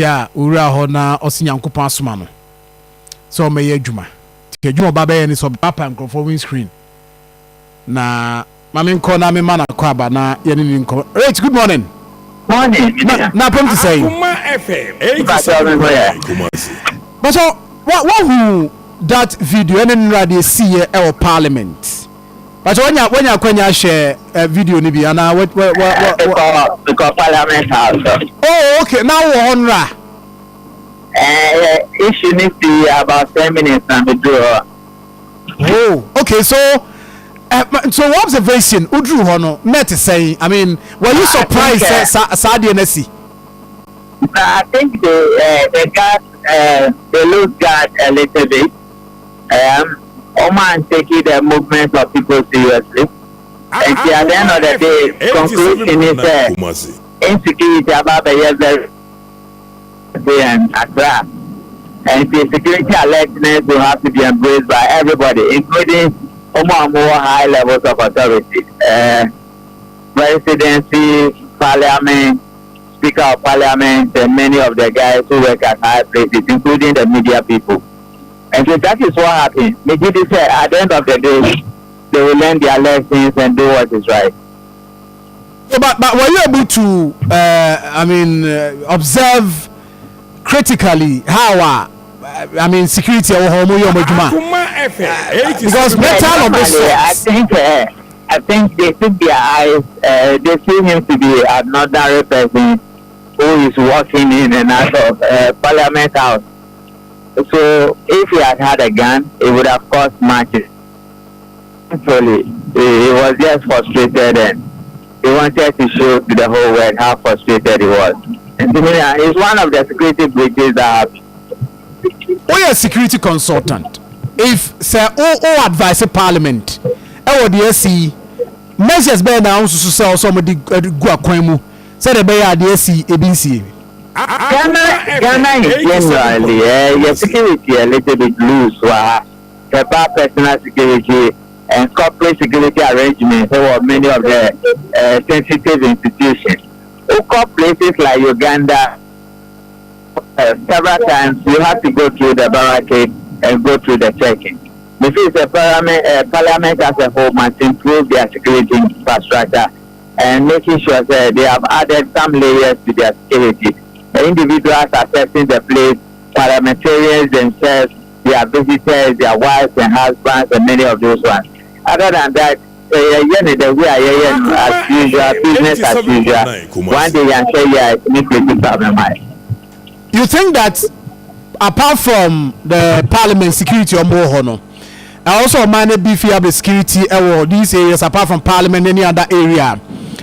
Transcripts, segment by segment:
ya ura ho na osinyankopon asoma no so me ye adwuma ti adwuma ba be ni so papa nkrofo win screen na mame nko na me mana kwa ba na ye ni nko. Right, good morning. Morning. Na pom to say Akoma FM 87. but so what who that video and radio see e parliament but when you kwanya share video ni bi ana what because parliament house. oh okay now honra Issue needs to be about 10 minutes and we do. Oh okay, so observation udru hono net say I mean were you surprised Sadia Nessi? I think the guard they lose guard a little bit. Oman taking the movement of people seriously. And at the end of the day, conclusion is insecurity about the years and Accra. And the security alertness will have to be embraced by everybody, including more high levels of authority. Presidency, parliament, speaker of parliament, and many of the guys who work at high places, including the media people. And so that is what happened. Media said at the end of the day, they will learn their lessons and do what is right. But were you able to observe critically how security because metal of this I think they took their eyes they see him to be another person who is walking in and out of Parliament House. So if he had a gun, it would have caused matches. Actually, he was just frustrated and he wanted to show to the whole world how frustrated he was. And to me, it's one of the security breaches that happened. Oh, yeah, security consultant. If say advise Parliament, would you see measures better now to sell somebody go akwemu say the bear the see ABC. Ghana is generally your security a little bit loose. The personal security and corporate security arrangements for many of the sensitive institutions. Who call places like Uganda several times you have to go through the barricade and go through the checking. Because the parliament as a whole must improve their security infrastructure and making sure that they have added some layers to their security. The individuals assessing the place, parliamentarians themselves, their visitors, their wives and husbands, and many of those ones. Other than that, the way as usual, business as usual. One day I'm sure you problem. You think that apart from the parliament security or more honor, also manage beefier security these areas apart from parliament any other area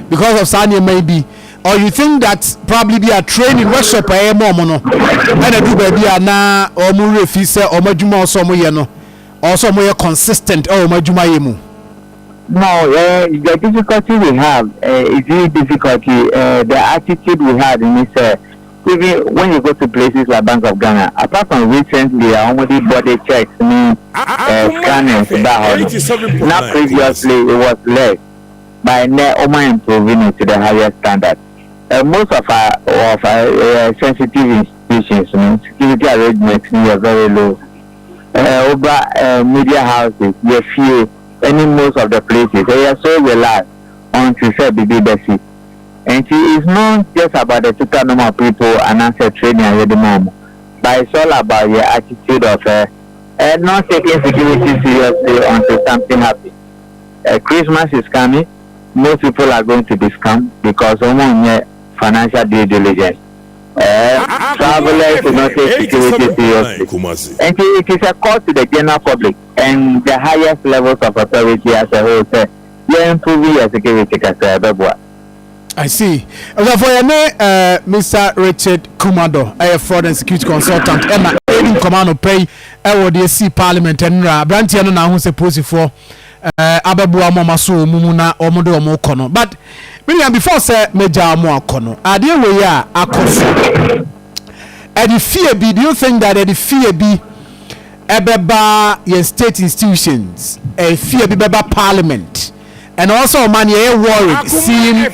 because of Sanya maybe, or you think that probably be a training workshop more mono and a do baby na or more refuse or majuma or some no also more consistent or majuma yemu. No, the difficulty we have is really difficulty. The attitude we had in this even when you go to places like Bank of Ghana, apart from recently, I already body checks, scanners, now previously it was less, by Oma improving it to the highest standard. Most of our sensitive institutions, security arrangements are very low. Over media houses, we few, and most of the places, they are so relaxed on to say BBC. And it's not just about the total number of people and answer training at the moment, but it's all about your attitude of not taking security seriously until something happens. Christmas is coming. Most people are going to be scammed because someone financial due diligence. Travelers do not take security seriously. And it is a call to the general public and the highest levels of authority as a whole. You're improving your security as a I see. For your name, Mr. Richard Kumadoe, a fraud and security consultant, and in command pay LDC Parliament and Brantiano now who's supposed for Ababua Mamasu Mumuna or Modo Mokono. But before say Major Mokono, I dear we are a consul. At the fear be, do you think that at the fear be Ebeba your state institutions, a fear be Beba Parliament? And also, man, you're worried. Seeing, I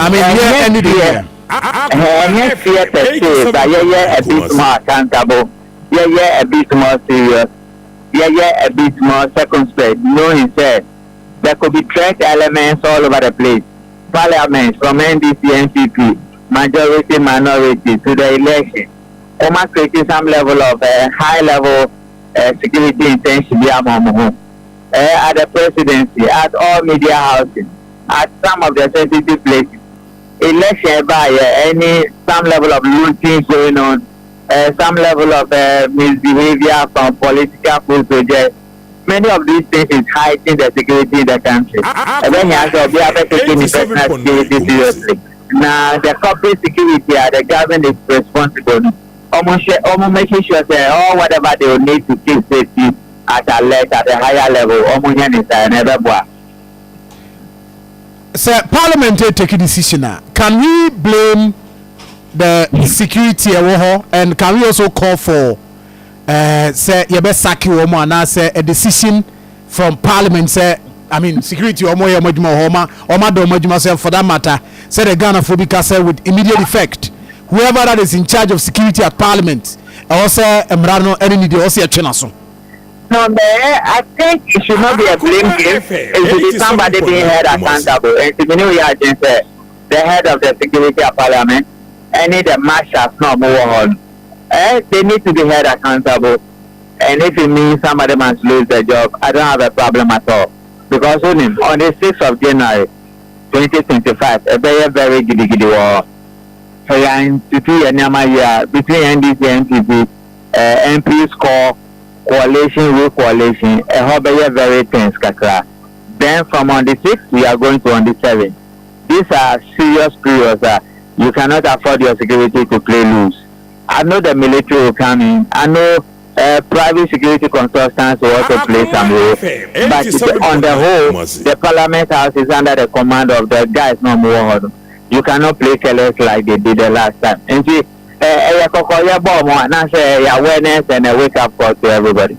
mean, here ended here. Yes, fear but a bit more accountable. A bit more serious. A bit more circumspect. No, he said there could be threat elements all over the place. Parliament from NDC, NPP, majority, minority to the election. Almost creating some level of high level security intention at the presidency, at all media houses, at some of the sensitive places. Election by some level of looting going on, some level of misbehavior from political projects. Many of these things is heightening the security in the country. And then you have to be able to take personal security seriously. Now, the corporate security, the government is responsible. Almost making sure that whatever they will need to keep safety at alert at a higher level. Almost never boy. Sir, Parliament take a decision. Can we blame the security and can we also call for say Yabesaki woman and say a decision from Parliament? Say, I mean, security or more for that matter, say the Ghana Phobia say with immediate effect. Whoever that is in charge of security at Parliament, also Emrano, any also a Chinaso. No, I think it should not be a blame game. It should be somebody being held accountable. And to the head of the security of Parliament, any the marshals not move on. They need to be held accountable. And if it means somebody must lose their job, I don't have a problem at all. Because on the 6th of January 2025, a very giddy war. So between NDC and NPP, MP score coalition, a whole very tense kakra. Then from on the 6th, we are going to on the 7th. These are serious periods. You cannot afford your security to play loose. I know the military will come in. I know private security consultants will also play some role. But on the whole, the Parliament House is under the command of the guys no more. You cannot play careless like they did the last time. And see, awareness and a wake up call to everybody.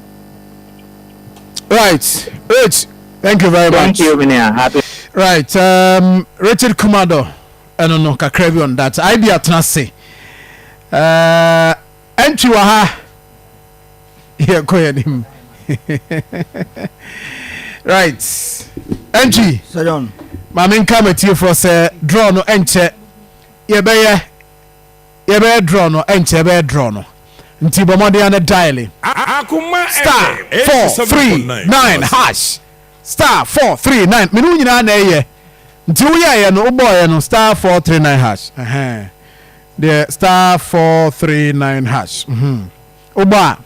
Right. Rich, thank you very much. Thank you, Minia. Happy. Right. Richard Kumadoe. I don't know, Kakrebi on that. I be at Nasi. Entry waha. Here, go ahead him. Right. Entry. Sadon. Mamin committee for say draw no enche. Yebeye draw no enche be draw no. Nti bomode ane dialing. Akoma star 439 hash. Star 439. Minu nyina na eye. Nti wo ye no boy no star 439 hash. The star 439 hash. Oba